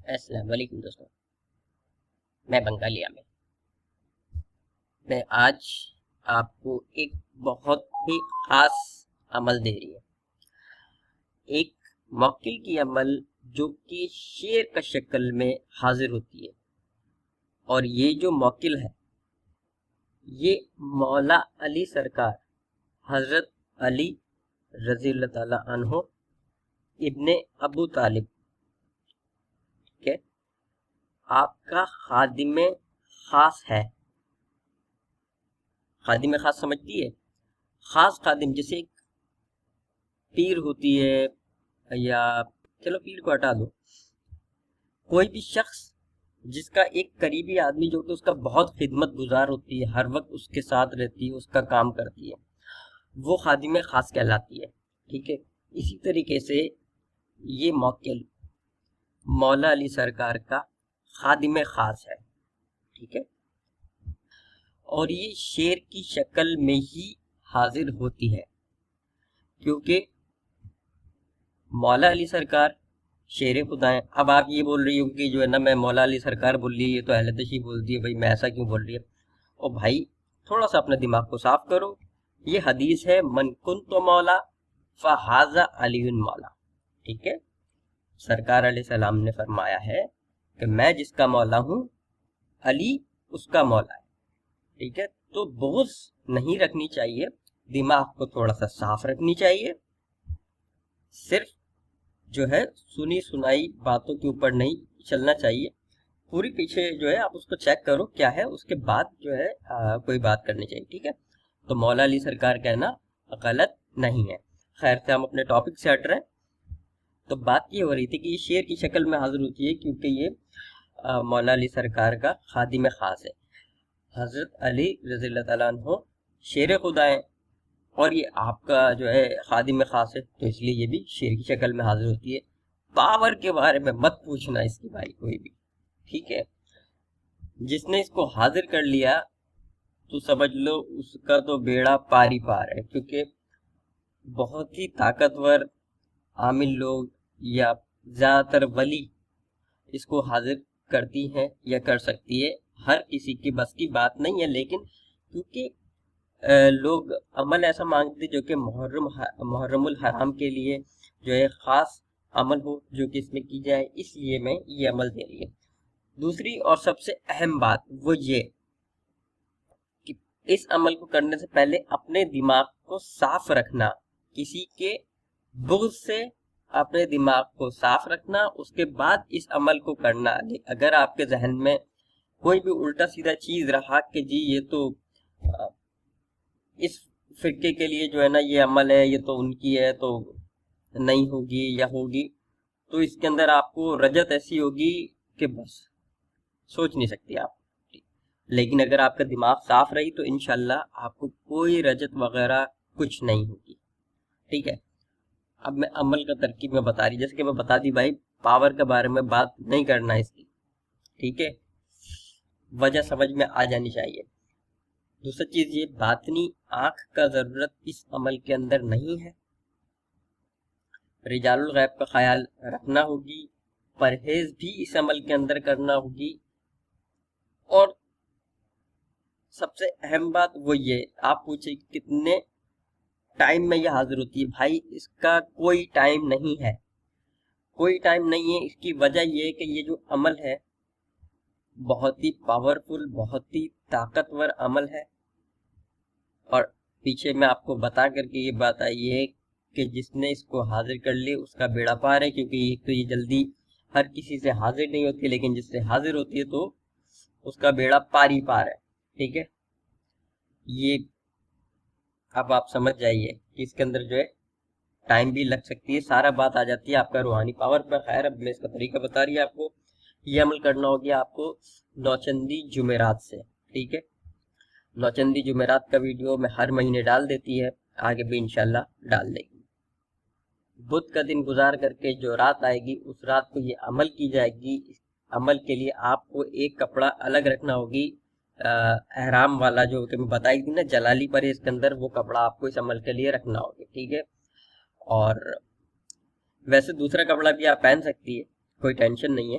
السلام علیکم دوستوں، میں بنگالیہ میں آج آپ کو ایک بہت ہی خاص عمل دے رہی ہے، ایک موکل کی عمل جو کہ شعر کا شکل میں حاضر ہوتی ہے، اور یہ جو موکل ہے یہ مولا علی سرکار حضرت علی رضی اللہ تعالی عنہ ابن ابو طالب کے آپ کا خادم خاص ہے۔ خادم خاص سمجھتی ہے؟ خاص خادم جیسے ایک پیر ہوتی ہے، یا چلو پیر کو ہٹا دو، کوئی بھی شخص جس کا ایک قریبی آدمی جو کہ اس کا بہت خدمت گزار ہوتی ہے، ہر وقت اس کے ساتھ رہتی ہے، اس کا کام کرتی ہے، وہ خادم خاص کہلاتی ہے۔ ٹھیک ہے، اسی طریقے سے یہ موکل مولا علی سرکار کا خادم خاص ہے۔ ٹھیک ہے، اور یہ شعر کی شکل میں ہی حاضر ہوتی ہے، کیونکہ مولا علی سرکار شیر خدا ہیں۔ اب آپ یہ بول رہی ہو کہ جو ہے نا میں مولا علی سرکار بول رہی ہے، یہ تو اہل تشیع بولتی ہے، بھائی میں ایسا کیوں بول رہی ہے؟ او بھائی تھوڑا سا اپنے دماغ کو صاف کرو، یہ حدیث ہے من کنت مولا فہذا علی مولا۔ ٹھیک ہے، سرکار علیہ السلام نے فرمایا ہے کہ میں جس کا مولا ہوں علی اس کا مولا ہے۔ ٹھیک ہے، تو بغض نہیں رکھنی چاہیے، دماغ کو تھوڑا سا صاف رکھنی چاہیے، صرف جو ہے سنی سنائی باتوں کے اوپر نہیں چلنا چاہیے، پوری پیچھے جو ہے آپ اس کو چیک کرو کیا ہے، اس کے بعد جو ہے کوئی بات کرنی چاہیے۔ ٹھیک ہے، تو مولا علی سرکار کہنا غلط نہیں ہے۔ خیر سے ہم اپنے ٹاپک سے ہٹ رہے ہیں، تو بات یہ ہو رہی تھی کہ یہ شعر کی شکل میں حاضر ہوتی ہے کیونکہ یہ مولا علی سرکار کا خادم خاص ہے۔ حضرت علی رضی اللہ تعالیٰ عنہ شیر خدا ہیں، اور یہ آپ کا جو ہے خادم خاص ہے، تو اس لیے یہ بھی شعر کی شکل میں حاضر ہوتی ہے۔ پاور کے بارے میں مت پوچھنا اس کی بھائی کوئی بھی، ٹھیک ہے؟ جس نے اس کو حاضر کر لیا تو سمجھ لو اس کا تو بیڑا پاری پار ہے، کیونکہ بہت ہی طاقتور عامل لوگ یا زیادہ تر ولی اس کو حاضر کرتی ہیں یا کر سکتی ہے، ہر کسی کی بس کی بات نہیں ہے، لیکن کیونکہ لوگ عمل ایسا مانگتے جو کہ محرم الحرام کے لیے جو ہے خاص عمل ہو جو کہ اس میں کی جائے، اس لیے میں یہ عمل دے رہی ہے۔ دوسری اور سب سے اہم بات وہ یہ کہ اس عمل کو کرنے سے پہلے اپنے دماغ کو صاف رکھنا، کسی کے بغض سے اپنے دماغ کو صاف رکھنا، اس کے بعد اس عمل کو کرنا۔ اگر آپ کے ذہن میں کوئی بھی الٹا سیدھا چیز رہا کہ جی یہ تو اس فرقے کے لیے جو ہے نا یہ عمل ہے، یہ تو ان کی ہے تو نہیں ہوگی یا ہوگی، تو اس کے اندر آپ کو رجت ایسی ہوگی کہ بس سوچ نہیں سکتی آپ۔ لیکن اگر آپ کا دماغ صاف رہی تو انشاءاللہ آپ کو کوئی رجت وغیرہ کچھ نہیں ہوگی۔ ٹھیک ہے، اب میں عمل کا ترکیب میں بتا رہی، جیسے کہ میں بتا دی بھائی پاور کے بارے میں بات نہیں کرنا اس کی، ٹھیک ہے، وجہ سمجھ میں آ جانی چاہیے۔ دوسری چیز یہ باطنی آنکھ کا ضرورت اس عمل کے اندر نہیں ہے، رجال الغیب کا خیال رکھنا ہوگی، پرہیز بھی اس عمل کے اندر کرنا ہوگی، اور سب سے اہم بات وہ یہ آپ پوچھے کتنے ٹائم میں یہ حاضر ہوتی ہے؟ بھائی اس کا کوئی ٹائم نہیں ہے، کوئی ٹائم نہیں ہے۔ اس کی وجہ یہ ہے کہ یہ جو عمل ہے بہت ہی پاورفل، بہت ہی طاقتور عمل ہے، اور پیچھے میں آپ کو بتا کر کے یہ بات آئی ہے کہ جس نے اس کو حاضر کر لی اس کا بیڑا پار ہے، کیونکہ ایک تو یہ جلدی ہر کسی سے حاضر نہیں ہوتی، لیکن جس سے حاضر ہوتی ہے تو اس کا بیڑا پاری پار ہے۔ ٹھیک ہے، یہ اب آپ سمجھ جائیے کہ اس کے اندر جو ہے ٹائم بھی لگ سکتی ہے، سارا بات آ جاتی ہے آپ کا روحانی پاور پر۔ خیر اب میں اس کا طریقہ بتا رہی ہے آپ کو، یہ عمل کرنا ہوگیا آپ کو نوچندی جمعرات سے۔ ٹھیک ہے، نوچندی جمعرات کا ویڈیو میں ہر مہینے ڈال دیتی ہے، آگے بھی انشاءاللہ ڈال دے گی۔ بدھ کا دن گزار کر کے جو رات آئے گی اس رات کو یہ عمل کی جائے گی۔ اس عمل کے لیے آپ کو ایک کپڑا الگ رکھنا ہوگی، احرام والا جو کہ میں بتائی تھی نا جلالی پر، اس کے اندر وہ کپڑا آپ کو اس عمل کے لیے رکھنا ہوگا۔ ٹھیک ہے، اور ویسے دوسرا کپڑا بھی آپ پہن سکتی ہے، کوئی ٹینشن نہیں ہے،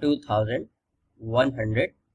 2100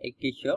2100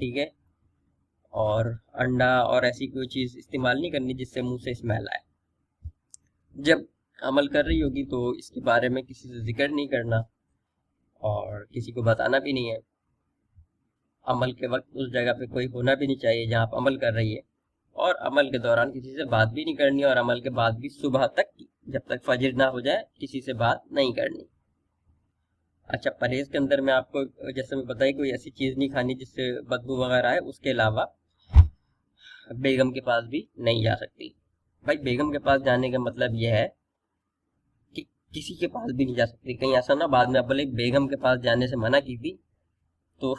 ٹھیک ہے، اور انڈا اور ایسی کوئی چیز استعمال نہیں کرنی جس سے منہ سے اسمیل آئے۔ جب عمل کر رہی ہوگی تو اس کے بارے میں کسی سے ذکر نہیں کرنا اور کسی کو بتانا بھی نہیں ہے۔ عمل کے وقت اس جگہ پہ کوئی ہونا بھی نہیں چاہیے جہاں آپ عمل کر رہی ہے، اور عمل کے دوران کسی سے بات بھی نہیں کرنی، اور عمل کے بعد بھی صبح تک جب تک فجر نہ ہو جائے کسی سے بات نہیں کرنی۔ اچھا، پرہیز کے اندر میں آپ کو جیسے میں بتائی کوئی ایسی چیز نہیں کھانی جس سے بدبو وغیرہ آئے، اس کے علاوہ بیگم کے پاس بھی نہیں جا سکتی۔ بھائی بیگم کے پاس جانے کا مطلب یہ ہے کہ کسی کے پاس بھی نہیں جا سکتی، کہیں ایسا نہ بعد میں بولے بیگم کے پاس جانے سے منع کی تھی تو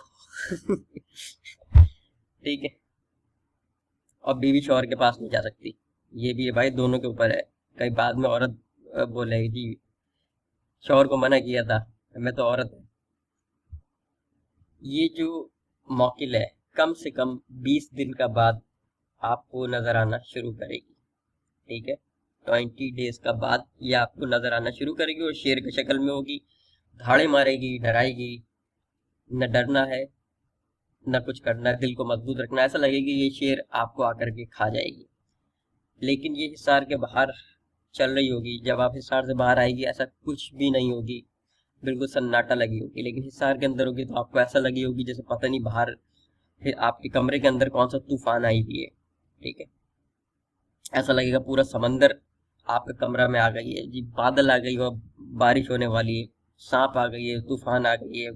ٹھیک ہے، اور بیوی شوہر کے پاس نہیں جا سکتی، یہ بھی ہے بھائی، دونوں کے اوپر ہے۔ کئی بعد میں عورت بولے گی جی شوہر کو منع کیا تھا، میں تو عورت ہوں۔ یہ جو موکل ہے کم سے کم 20 دن کا بعد آپ کو نظر آنا شروع کرے گی، ٹھیک ہے، 20 ڈیز کا بعد یہ آپ کو نظر آنا شروع کرے گی، اور شیر کی شکل میں ہوگی، دھاڑے مارے گی، ڈرائے گی، نہ ڈرنا ہے نہ کچھ کرنا ہے، دل کو مضبوط رکھنا، ایسا لگے گی یہ شیر آپ کو آ کر کے کھا جائے گی۔ لیکن یہ حصار کے باہر چل رہی ہوگی، جب آپ حصار سے باہر آئے گی ایسا کچھ بھی نہیں ہوگی، بالکل سناٹا لگی ہوگی، لیکن حصار کے اندر ہوگی تو آپ کو ایسا لگی ہوگی جیسے پتہ نہیں باہر پھر آپ کے کمرے کے اندر کون سا طوفان آئی ہوئی ہے، ٹھیک ہے، ایسا لگے گا پورا سمندر آپ کے کمرہ میں آ گئی ہے، جی بادل آ گئی ہو، بارش ہونے والی ہے، سانپ آ گئی ہے، طوفان آ گئی ہے،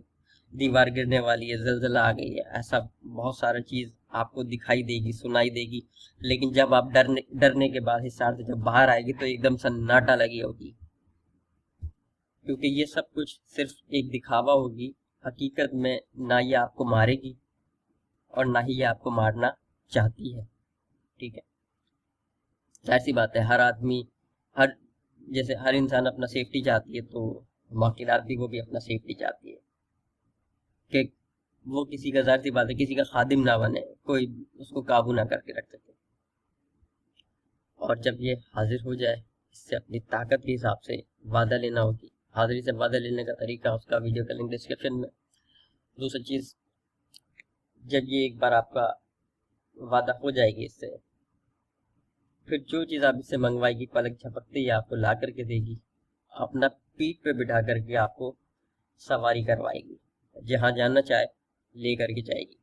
دیوار گرنے والی ہے، زلزلہ آ گئی ہے، ایسا بہت سارا چیز آپ کو دکھائی دے گی، سنائی دے گی۔ لیکن جب آپ ڈرنے کے بعد حصار سے جب باہر آئے گی تو ایک دم سناٹا لگی ہوگی، کیونکہ یہ سب کچھ صرف ایک دکھاوا ہوگی، حقیقت میں نہ یہ آپ کو مارے گی اور نہ ہی یہ آپ کو مارنا چاہتی ہے، ٹھیک ہے۔ ظاہر سی بات ہے، ہر آدمی جیسے ہر انسان اپنا سیفٹی چاہتی ہے، تو موکلات بھی وہ بھی اپنا سیفٹی چاہتی ہے کہ وہ کسی کا، ظاہر سی بات ہے، کسی کا خادم نہ بنے، کوئی اس کو قابو نہ کر کے رکھ سکے۔ اور جب یہ حاضر ہو جائے، اس سے اپنی طاقت کے حساب سے وعدہ لینا ہوگی۔ حاضری سے وعدہ لینے کا طریقہ اس کا ویڈیو کا لنک ڈسکرپشن میں۔ دوسری چیز، جب یہ ایک بار آپ کا وعدہ ہو جائے گی اس سے، پھر جو چیز آپ اس سے منگوائے گی پلک جھپکتے ہی آپ کو لا کر کے دے گی، اپنا پیٹھ پہ بٹھا کر کے آپ کو سواری کروائے گی، جہاں جانا چاہے لے کر کے جائے گی،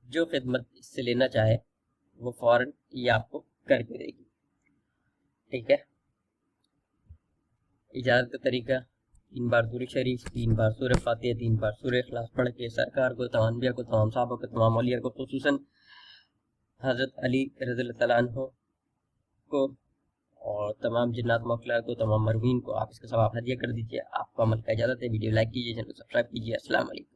جو خدمت اس سے لینا چاہے وہ فوراً یہ آپ کو کر کے دے گی، ٹھیک ہے۔ اجازت کا طریقہ، 3 بار درود شریف، 3 بار سورہ فاتحہ، 3 بار سورہ اخلاص پڑھ کے سرکار کو، تمام انبیاء کو، تمام صحابہ کو، تمام اولیاء کو، خصوصاً حضرت علی رضی اللہ تعالیٰ عنہ کو اور تمام جنات موکلا کو، تمام مروین کو آپ اس کا ثواب ہدیہ کر دیجیے۔ آپ کو عمل کا اجازت ہے، ویڈیو لائک کیجیے، چینل کو سبسکرائب کیجیے۔ السلام علیکم۔